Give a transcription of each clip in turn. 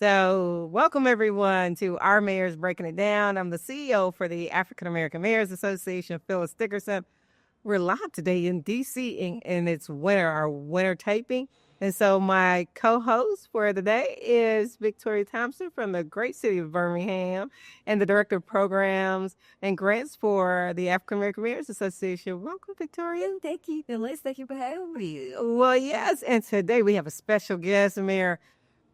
So, welcome everyone to Our Mayors Breaking It Down. I'm the CEO for the African American Mayors Association, Phyllis Dickerson. We're live today in DC, and it's winter, our winter taping. And so, my co host for the day is Victoria Thompson from the great city of Birmingham and the Director of Programs and Grants for the African American Mayors Association. Welcome, Victoria. Thank you, Phyllis. Thank you for having me. Well, yes. And today we have a special guest, Mayor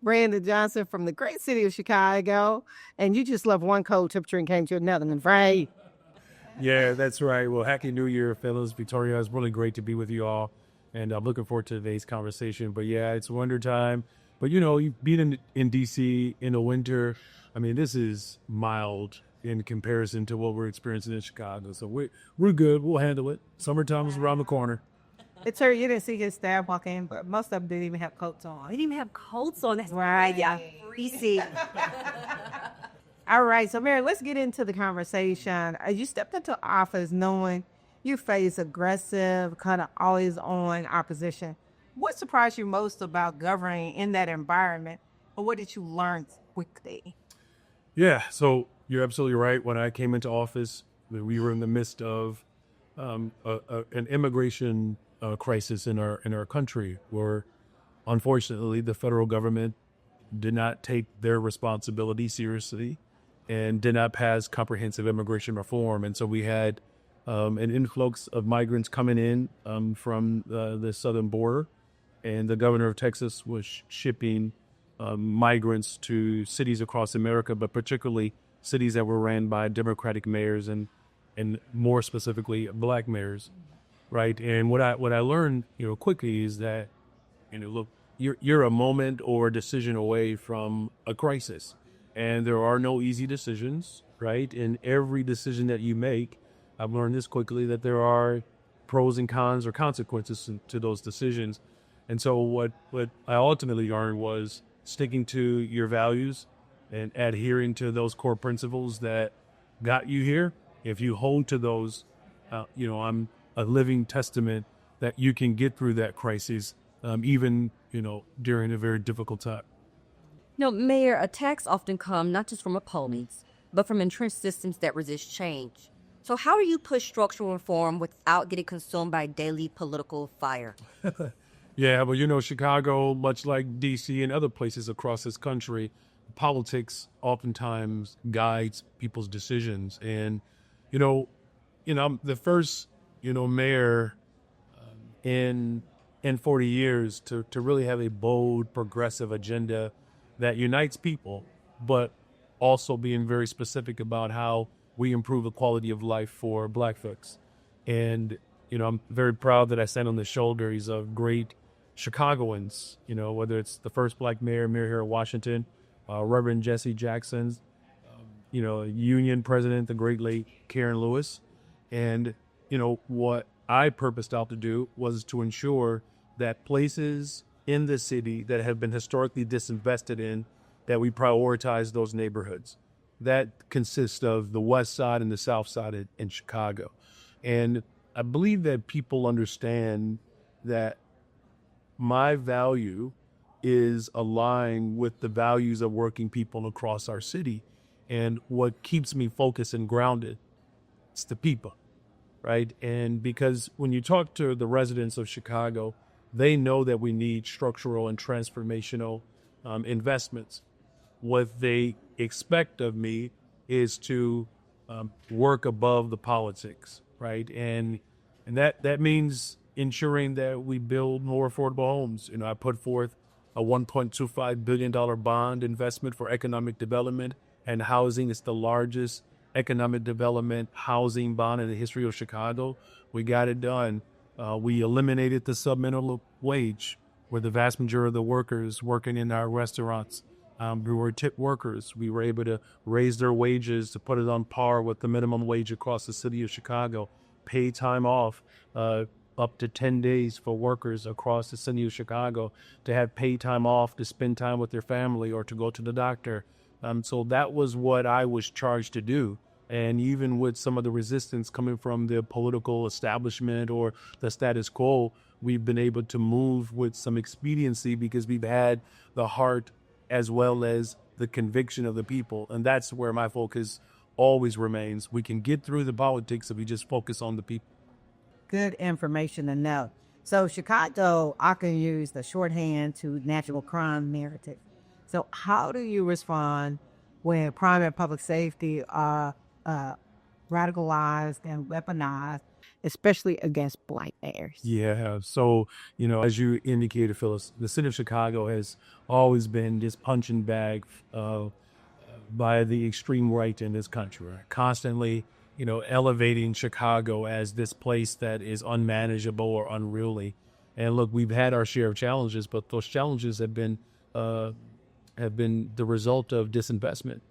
Brandon Johnson from the great city of Chicago. And you just left one cold temperature and came to another one, right? Yeah, that's right. Well, Happy New Year, fellas. Victoria, it's really great to be with you all. And I'm looking forward to today's conversation. But yeah, it's winter time. But you've been in DC in the winter. I mean, this is mild in comparison to what we're experiencing in Chicago. So we're good. We'll handle it. Summertime is around the corner. It's her. You didn't see his staff walk in, but most of them didn't even have coats on. I didn't even have coats on. That's Right. Yeah, freezing. All right. So, Mary, let's get into the conversation. You stepped into office knowing you face aggressive, kind of always on opposition. What surprised you most about governing in that environment, or what did you learn quickly? Yeah, so you're absolutely right. When I came into office, we were in the midst of an immigration crisis in our country, where unfortunately the federal government did not take their responsibility seriously and did not pass comprehensive immigration reform. And so we had an influx of migrants coming in from the southern border, and the governor of Texas was shipping migrants to cities across America, but particularly cities that were ran by Democratic mayors and more specifically Black mayors, right? And what I learned quickly is that look, you're a moment or a decision away from a crisis, and there are no easy decisions, right? In every decision that you make, I've learned this quickly, that there are pros and cons or consequences to those decisions. And so what I ultimately learned was sticking to your values and adhering to those core principles that got you here. If you hold to those, I'm a living testament that you can get through that crisis, even during a very difficult time. Mayor, attacks often come not just from opponents, but from entrenched systems that resist change. So how do you push structural reform without getting consumed by daily political fire? Yeah, but Chicago, much like DC and other places across this country, politics oftentimes guides people's decisions. And, I'm the first, mayor in 40 years to really have a bold, progressive agenda that unites people, but also being very specific about how we improve the quality of life for Black folks. And, I'm very proud that I stand on the shoulders of great Chicagoans, whether it's the first Black mayor here in Washington, Reverend Jesse Jackson, union president, the great late Karen Lewis. And, what I purposed out to do was to ensure that places in the city that have been historically disinvested in, that we prioritize those neighborhoods. That consists of the west side and the south side in Chicago. And I believe that people understand that my value is aligned with the values of working people across our city. And what keeps me focused and grounded, it's the people, right? And because when you talk to the residents of Chicago, they know that we need structural and transformational investments. What they expect of me is to work above the politics, right? And that means ensuring that we build more affordable homes. I put forth a $1.25 billion bond investment for economic development and housing. It's the largest economic development housing bond in the history of Chicago. We got it done. We eliminated the subminimum wage, where the vast majority of the workers working in our restaurants who were tip workers. We were able to raise their wages to put it on par with the minimum wage across the city of Chicago. Pay time off, up to 10 days for workers across the city of Chicago to have paid time off to spend time with their family or to go to the doctor. So that was what I was charged to do. And even with some of the resistance coming from the political establishment or the status quo, we've been able to move with some expediency because we've had the heart as well as the conviction of the people. And that's where my focus always remains. We can get through the politics if we just focus on the people. Good information to know. So Chicago often use the shorthand to natural crime narrative. So how do you respond when crime and public safety are radicalized and weaponized, especially against Black mayors? Yeah. So, as you indicated, Phyllis, the city of Chicago has always been this punching bag by the extreme right in this country, right? Constantly, elevating Chicago as this place that is unmanageable or unruly. And look, we've had our share of challenges, but those challenges have been the result of disinvestment,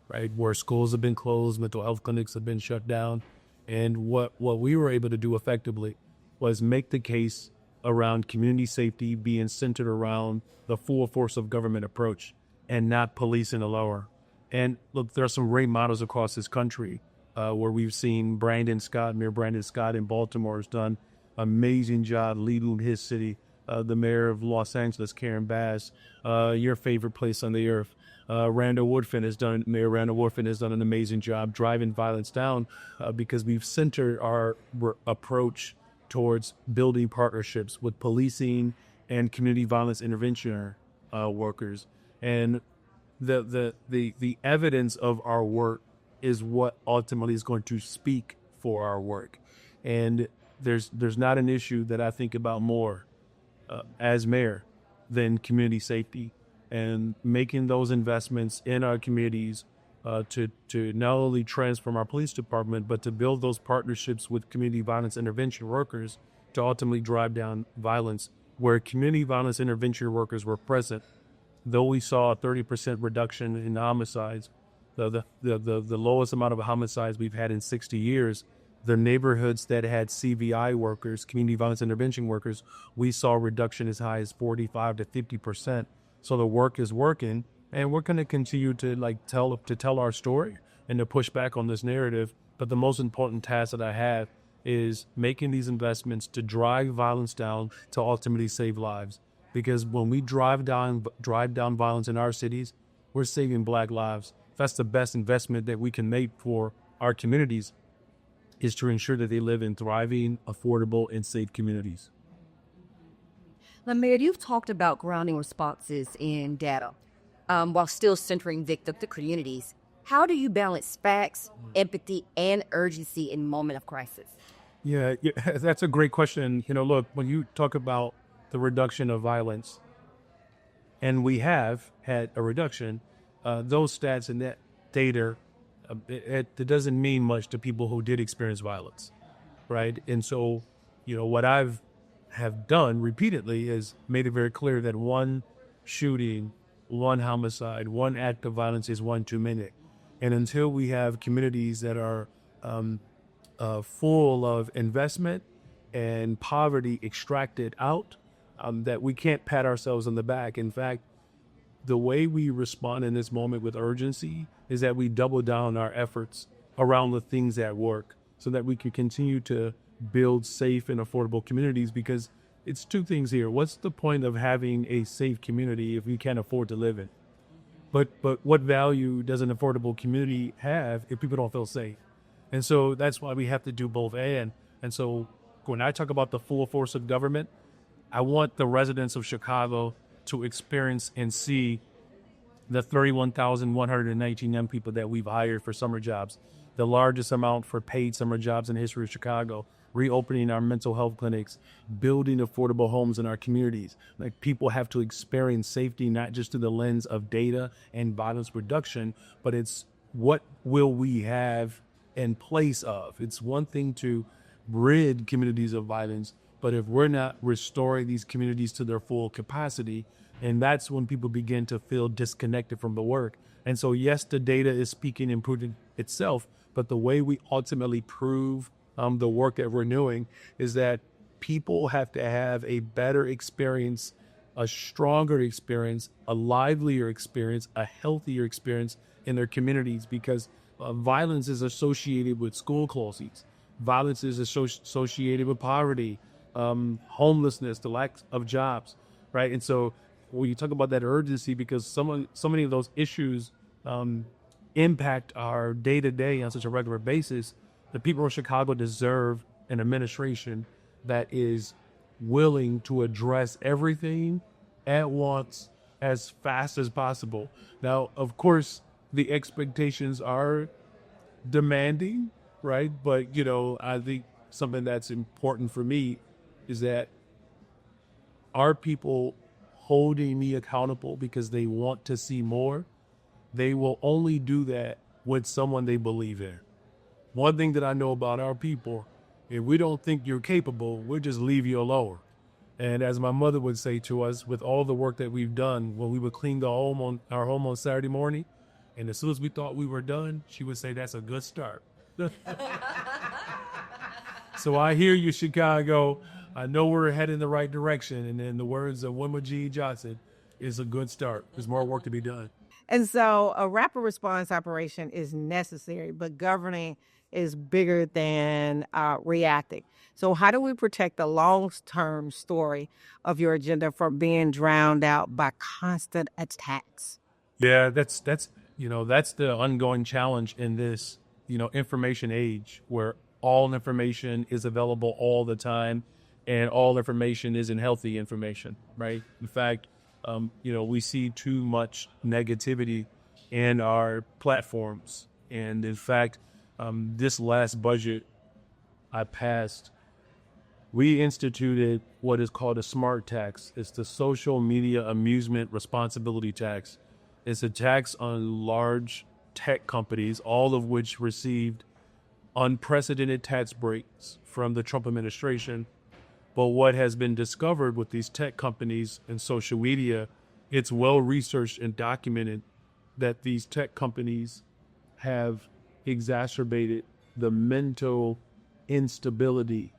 right? Where schools have been closed, mental health clinics have been shut down. And what we were able to do effectively was make the case around community safety being centered around the full force of government approach and not police in the lower. And look, there are some great models across this country where we've seen Mayor Brandon Scott in Baltimore has done amazing job leading his city. The mayor of Los Angeles, Karen Bass, your favorite place on the earth. Mayor Randall Woodfin has done an amazing job driving violence down because we've centered our approach towards building partnerships with policing and community violence intervention workers. And the evidence of our work is what ultimately is going to speak for our work. And there's not an issue that I think about more as mayor than community safety and making those investments in our communities to not only transform our police department, but to build those partnerships with community violence intervention workers to ultimately drive down violence. Where community violence intervention workers were present, though we saw a 30% reduction in homicides, the lowest amount of homicides we've had in 60 years, the neighborhoods that had CVI workers, community violence intervention workers, we saw a reduction as high as 45 to 50%. So the work is working, and we're going to continue to tell our story and to push back on this narrative. But the most important task that I have is making these investments to drive violence down to ultimately save lives. Because when we drive down violence in our cities, we're saving Black lives. That's the best investment that we can make for our communities, is to ensure that they live in thriving, affordable, and safe communities. Now, Mayor, you've talked about grounding responses in data while still centering victims to communities. How do you balance facts, empathy, and urgency in moment of crisis? Yeah, that's a great question. Look, when you talk about the reduction of violence, and we have had a reduction, those stats and that data, it doesn't mean much to people who did experience violence, right? And so, what I've have done repeatedly is made it very clear that one shooting, one homicide, one act of violence is one too many. And until we have communities that are full of investment and poverty extracted out, that we can't pat ourselves on the back. In fact, the way we respond in this moment with urgency is that we double down our efforts around the things that work so that we can continue to build safe and affordable communities, because it's two things here. What's the point of having a safe community if we can't afford to live in? But what value does an affordable community have if people don't feel safe? And so that's why we have to do both. And so when I talk about the full force of government, I want the residents of Chicago to experience and see the 31,119 young people that we've hired for summer jobs, the largest amount for paid summer jobs in the history of Chicago, reopening our mental health clinics, building affordable homes in our communities. Like, people have to experience safety, not just through the lens of data and violence reduction, but it's what will we have in place of. It's one thing to rid communities of violence, but if we're not restoring these communities to their full capacity, and that's when people begin to feel disconnected from the work. And so, yes, the data is speaking and proving itself, but the way we ultimately prove the work that we're doing is that people have to have a better experience, a stronger experience, a livelier experience, a healthier experience in their communities, because violence is associated with school closings. Violence is associated with poverty, homelessness, the lack of jobs, right? And so when you talk about that urgency, because so many of those issues impact our day to day on such a regular basis, the people of Chicago deserve an administration that is willing to address everything at once as fast as possible. Now, of course, the expectations are demanding, right? But, I think something that's important for me is that are people holding me accountable because they want to see more? They will only do that with someone they believe in. One thing that I know about our people, if we don't think you're capable, we'll just leave you alone. And as my mother would say to us, with all the work that we've done, when we would clean our home on Saturday morning, and as soon as we thought we were done, she would say, "That's a good start." So I hear you, Chicago. I know we're heading in the right direction. And in the words of Wilma G. Johnson, it's a good start. There's more work to be done. And so a rapid response operation is necessary, but governing is bigger than reacting. So how do we protect the long-term story of your agenda from being drowned out by constant attacks? Yeah, that's that's the ongoing challenge in this, information age where all information is available all the time and all information isn't healthy information, right? In fact, we see too much negativity in our platforms. And in fact, this last budget I passed, we instituted what is called a smart tax. It's the social media amusement responsibility tax. It's a tax on large tech companies, all of which received unprecedented tax breaks from the Trump administration. But what has been discovered with these tech companies and social media, it's well researched and documented that these tech companies have exacerbated the mental instability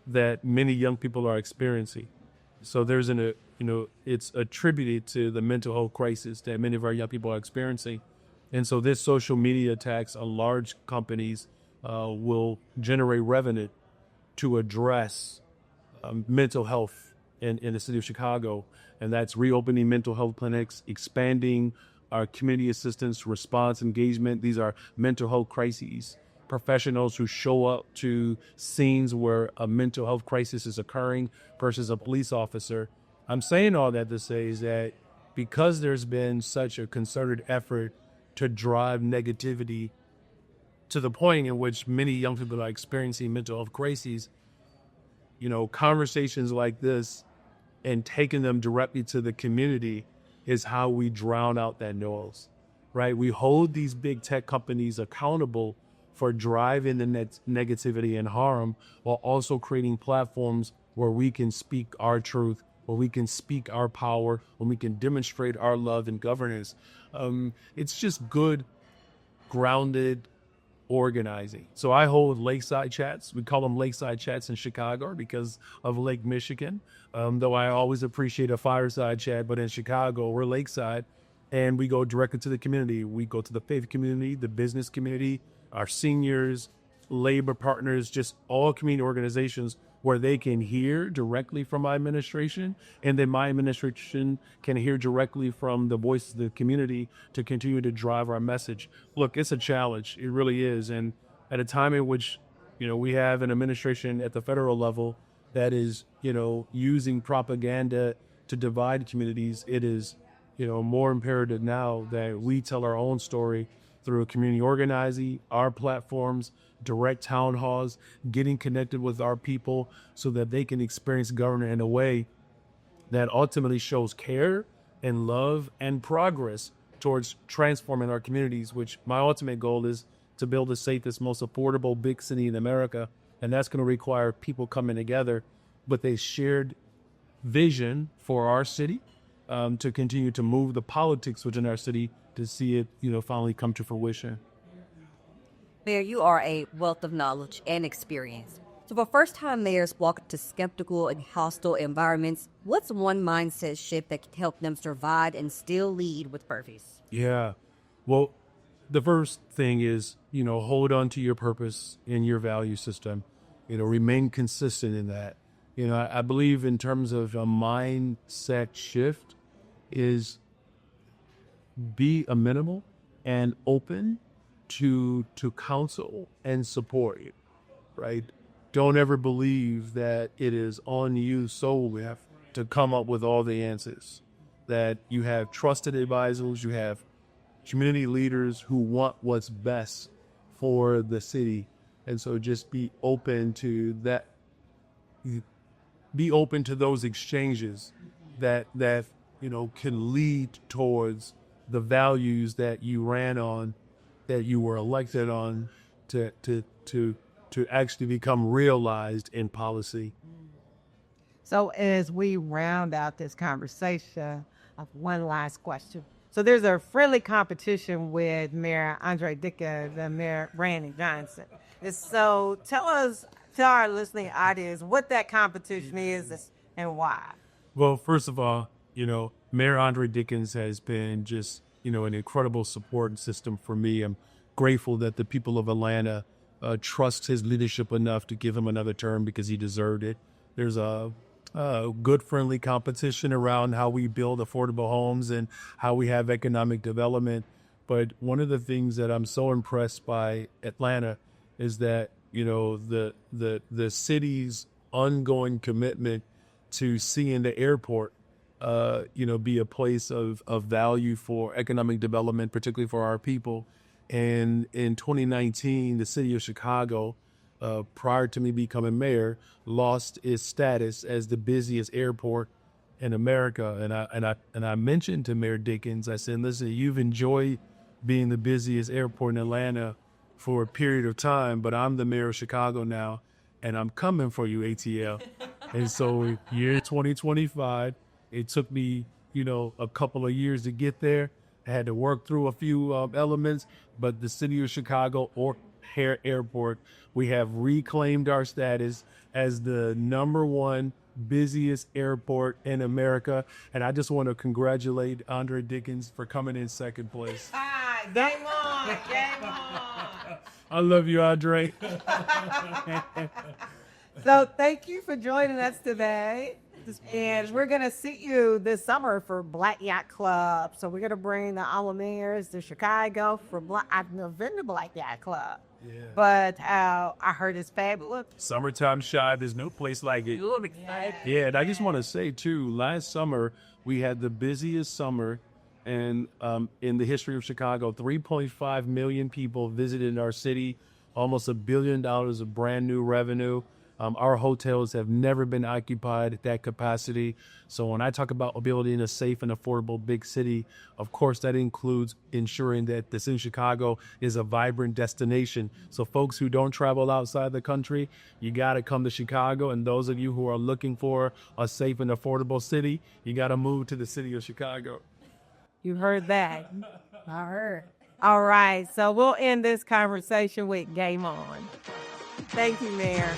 that many young people are experiencing. So it's attributed to the mental health crisis that many of our young people are experiencing. And so this social media tax on large companies will generate revenue to address mental health in the city of Chicago. And that's reopening mental health clinics, expanding our community assistance response engagement. These are mental health crises, professionals who show up to scenes where a mental health crisis is occurring versus a police officer. I'm saying all that to say is that because there's been such a concerted effort to drive negativity to the point in which many young people are experiencing mental health crises, conversations like this and taking them directly to the community is how we drown out that noise, right? We hold these big tech companies accountable for driving the negativity and harm while also creating platforms where we can speak our truth, where we can speak our power, when we can demonstrate our love and governance. It's just good, grounded organizing. So I hold lakeside chats. We call them lakeside chats in Chicago because of Lake Michigan. Though I always appreciate a fireside chat, but in Chicago, we're lakeside and we go directly to the community. We go to the faith community, the business community, our seniors, labor partners, just all community organizations where they can hear directly from my administration, and then my administration can hear directly from the voices of the community to continue to drive our message. Look, it's a challenge. It really is. And at a time in which, we have an administration at the federal level that is, using propaganda to divide communities, it is, more imperative now that we tell our own story through community organizing, our platforms, direct town halls, getting connected with our people so that they can experience government in a way that ultimately shows care and love and progress towards transforming our communities, which my ultimate goal is to build the safest, most affordable big city in America. And that's going to require people coming together with a shared vision for our city, to continue to move the politics within our city to see it, finally come to fruition. Mayor, you are a wealth of knowledge and experience. So for first-time mayors walking into skeptical and hostile environments, what's one mindset shift that can help them survive and still lead with purpose? Yeah. Well, the first thing is, hold on to your purpose and your value system. Remain consistent in that. You know, I believe in terms of a mindset shift is be amenable and open to counsel and support you, right? Don't ever believe that it is on you solely to come up with all the answers. That you have trusted advisors, you have community leaders who want what's best for the city. And so just be open to that. Be open to those exchanges that can lead towards the values that you ran on, that you were elected on, to actually become realized in policy. So as we round out this conversation, I have one last question. So there's a friendly competition with Mayor Andre Dickens and Mayor Randy Johnson. And so tell our listening audience what that competition is and why. Well, first of all, Mayor Andre Dickens has been just, an incredible support system for me. I'm grateful that the people of Atlanta trust his leadership enough to give him another term because he deserved it. There's a good, friendly competition around how we build affordable homes and how we have economic development. But one of the things that I'm so impressed by Atlanta is that, the city's ongoing commitment to seeing the airport, be a place of value for economic development, particularly for our people. And in 2019, the city of Chicago, prior to me becoming mayor, lost its status as the busiest airport in America. And I mentioned to Mayor Dickens, I said, listen, you've enjoyed being the busiest airport in Atlanta for a period of time, but I'm the mayor of Chicago now, and I'm coming for you, ATL. And so year 2025, it took me, a couple of years to get there. I had to work through a few elements, but the city of Chicago O'Hare Airport, we have reclaimed our status as the number one busiest airport in America. And I just want to congratulate Andre Dickens for coming in second place. Hi, game on, game on. I love you, Andre. So thank you for joining us today. And we're going to see you this summer for Black Yacht Club. So we're going to bring the alma mayors to Chicago for I've never been to Black Yacht Club. Yeah. But I heard it's fabulous. Summertime shy, there's no place like it. You look excited. Yeah, and I just want to say, too, last summer, we had the busiest summer in the history of Chicago. 3.5 million people visited our city, almost $1 billion of brand new revenue. Our hotels have never been occupied at that capacity. So when I talk about building a safe and affordable big city, of course, that includes ensuring that the city of Chicago is a vibrant destination. So folks who don't travel outside the country, you got to come to Chicago. And those of you who are looking for a safe and affordable city, you got to move to the city of Chicago. You heard that. I heard. All right. So we'll end this conversation with Game On. Thank you, Mayor.